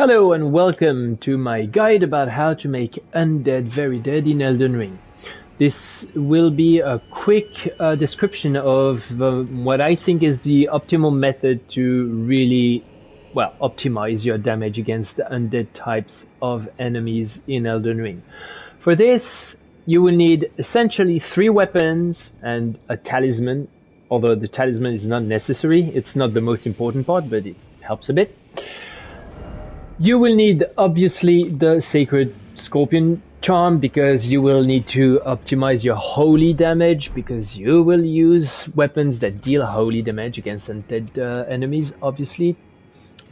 Hello and welcome to my guide about how to make undead very dead in Elden Ring. This will be a quick description of what I think is the optimal method to really, optimize your damage against the undead types of enemies in Elden Ring. For this, you will need essentially 3 weapons and a talisman, although the talisman is not necessary. It's not the most important part, but it helps a bit. You will need, obviously, the Sacred Scorpion Charm, because you will need to optimize your holy damage, because you will use weapons that deal holy damage against undead enemies, obviously,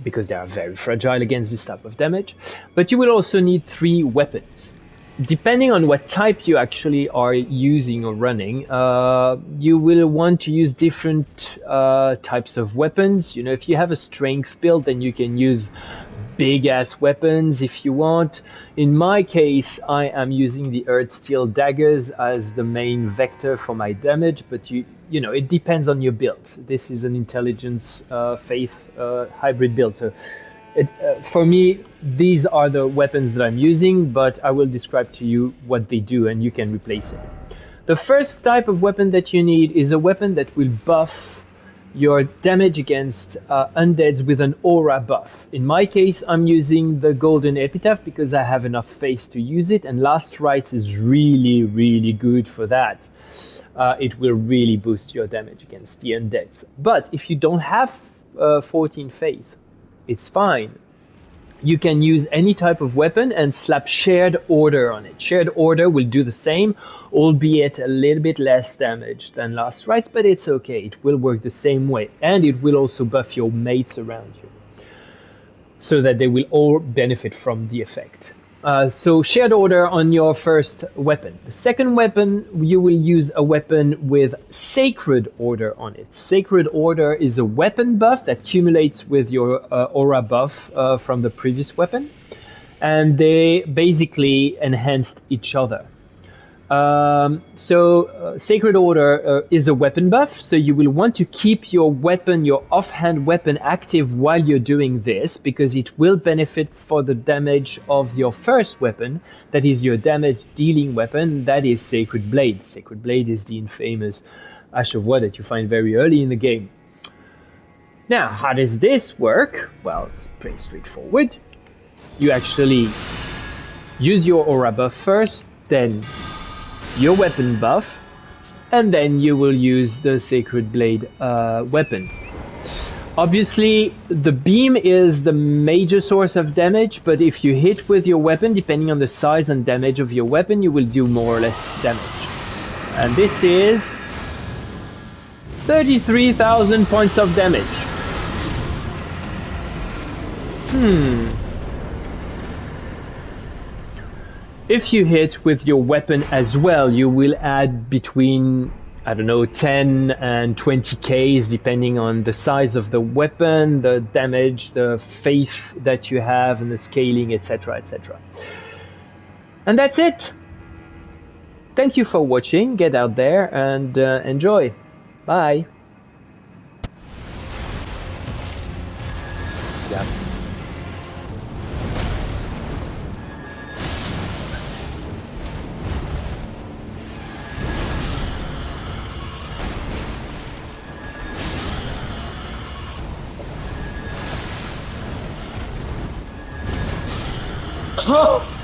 because they are very fragile against this type of damage. But you will also need 3 weapons. Depending on what type you actually are using or running, you will want to use different types of weapons. You know, if you have a strength build, then you can use big ass weapons if you want. In my case, I am using the Earth Steel daggers as the main vector for my damage, but you know, it depends on your build. This is an intelligence faith hybrid build, so for me, these are the weapons that I'm using, but I will describe to you what they do and you can replace it. The first type of weapon that you need is a weapon that will buff your damage against undeads with an aura buff. In my case, I'm using the Golden Epitaph because I have enough faith to use it, and Last Rite is really good for that. It will really boost your damage against the undeads. But if you don't have 14 faith, it's fine. You can use any type of weapon and slap Shared Order on it. Shared Order will do the same, albeit a little bit less damage than Last Rite, but it's okay. It will work the same way, and it will also buff your mates around you, so that they will all benefit from the effect. So Shared Order on your first weapon. The second weapon, you will use a weapon with Sacred Order on it. Sacred Order is a weapon buff that accumulates with your aura buff from the previous weapon, and they basically enhanced each other. Sacred Order is a weapon buff, so you will want to keep your weapon, your offhand weapon, active while you're doing this, because it will benefit for the damage of your first weapon, that is your damage dealing weapon, that is Sacred Blade. Sacred Blade is the infamous Ash of War that you find very early in the game. Now, how does this work? Well, it's pretty straightforward. You actually use your aura buff first, then your weapon buff, and then you will use the Sacred Blade weapon. Obviously, the beam is the major source of damage, but if you hit with your weapon, depending on the size and damage of your weapon, you will do more or less damage. And this is 33,000 points of damage. If you hit with your weapon as well, you will add between, I don't know, 10 and 20 Ks depending on the size of the weapon, the damage, the faith that you have, and the scaling, etc, etc. And that's it. Thank you for watching. Get out there and enjoy. Bye. Yeah. Oh!